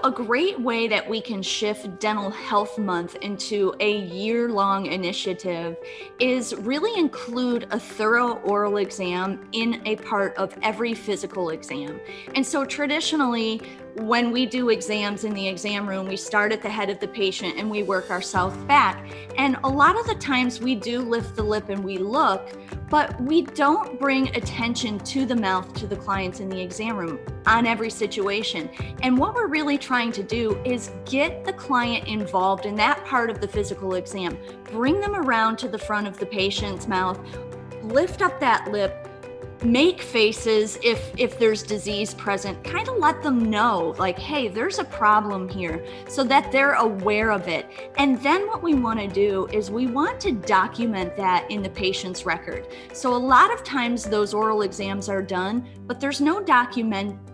a great way that we can shift Dental Health Month into a year-long initiative is really include a thorough oral exam in a part of every physical exam. And so traditionally, when we do exams in the exam room, we start at the head of the patient and we work ourselves back. And a lot of the times we do lift the lip and we look, but we don't bring attention to the mouth to the clients in the exam room on every situation. And what we're really trying to do is get the client involved in that part of the physical exam, bring them around to the front of the patient's mouth, lift up that lip, make faces if there's disease present, kind of let them know like, hey, there's a problem here, so that they're aware of it. And then what we want to do is we want to document that in the patient's record. So a lot of times those oral exams are done, but there's no documentation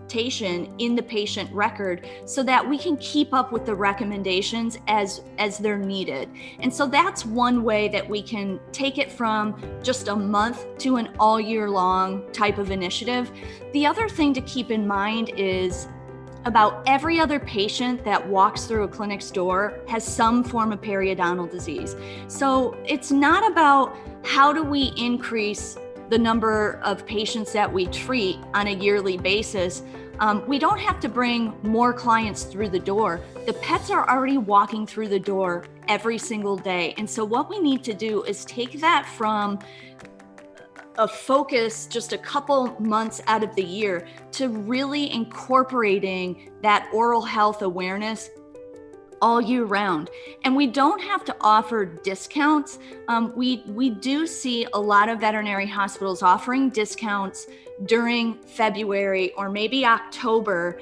in the patient record so that we can keep up with the recommendations as they're needed. And so that's one way that we can take it from just a month to an all year long type of initiative. The other thing to keep in mind is about every other patient that walks through a clinic's door has some form of periodontal disease. So it's not about how do we increase the number of patients that we treat on a yearly basis. We don't have to bring more clients through the door. The pets are already walking through the door every single day. And so what we need to do is take that from a focus just a couple months out of the year to really incorporating that oral health awareness all year round. And we don't have to offer discounts. We do see a lot of veterinary hospitals offering discounts during February or maybe October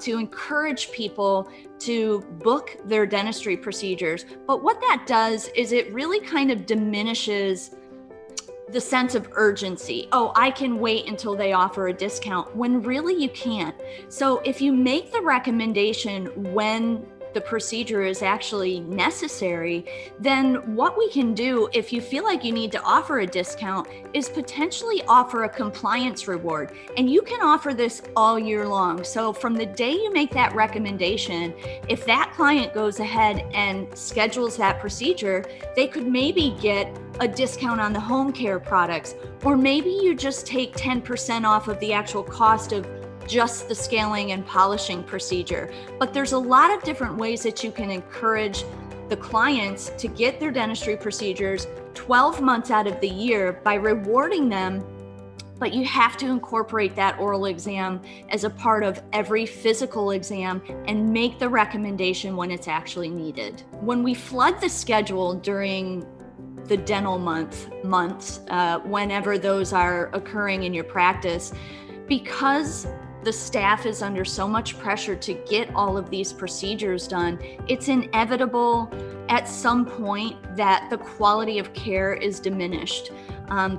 to encourage people to book their dentistry procedures. But what that does is it really kind of diminishes the sense of urgency. Oh, I can wait until they offer a discount, when really you can't. So if you make the recommendation when the procedure is actually necessary, then what we can do, if you feel like you need to offer a discount, is potentially offer a compliance reward. And you can offer this all year long. So from the day you make that recommendation, if that client goes ahead and schedules that procedure, they could maybe get a discount on the home care products, or maybe you just take 10% off of the actual cost of just the scaling and polishing procedure. But there's a lot of different ways that you can encourage the clients to get their dentistry procedures 12 months out of the year by rewarding them. But you have to incorporate that oral exam as a part of every physical exam and make the recommendation when it's actually needed. When we flood the schedule during the dental months, whenever those are occurring in your practice, because the staff is under so much pressure to get all of these procedures done, it's inevitable at some point that the quality of care is diminished.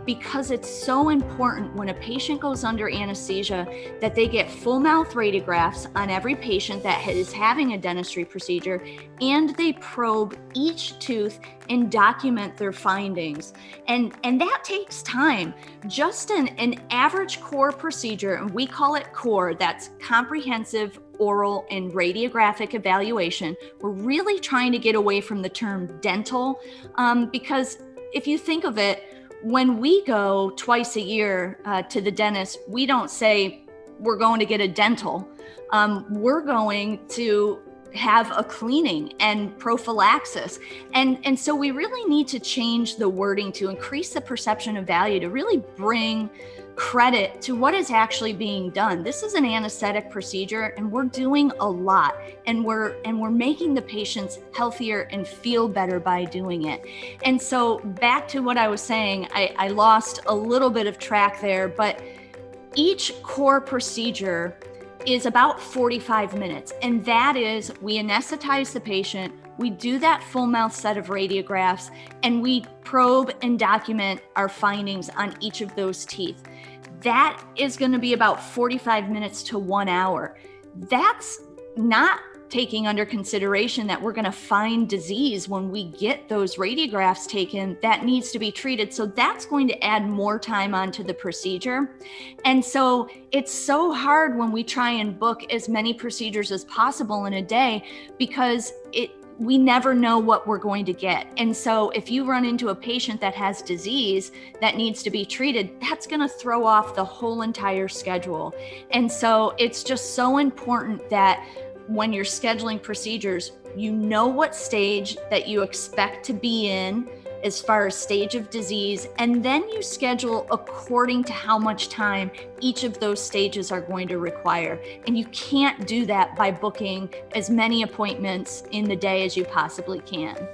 Because it's so important when a patient goes under anesthesia that they get full mouth radiographs on every patient that is having a dentistry procedure, and they probe each tooth and document their findings. And that takes time. Just an average core procedure, and we call it core, that's comprehensive oral and radiographic evaluation. We're really trying to get away from the term dental, because if you think of it, when we go twice a year to the dentist, we don't say we're going to get a dental. We're going to have a cleaning and prophylaxis. And so we really need to change the wording to increase the perception of value, to really bring credit to what is actually being done. This is an anesthetic procedure, and we're doing a lot, and we're making the patients healthier and feel better by doing it. And so back to what I was saying, I lost a little bit of track there, but each core procedure is about 45 minutes. And that is, we anesthetize the patient, we do that full mouth set of radiographs, and we probe and document our findings on each of those teeth. That is going to be about 45 minutes to 1 hour. That's not taking under consideration that we're going to find disease when we get those radiographs taken that needs to be treated. So that's going to add more time onto the procedure. And so it's so hard when we try and book as many procedures as possible in a day, because we never know what we're going to get. And so if you run into a patient that has disease that needs to be treated, that's going to throw off the whole entire schedule. And so it's just so important that when you're scheduling procedures, you know what stage that you expect to be in as far as stage of disease, and then you schedule according to how much time each of those stages are going to require. And you can't do that by booking as many appointments in the day as you possibly can.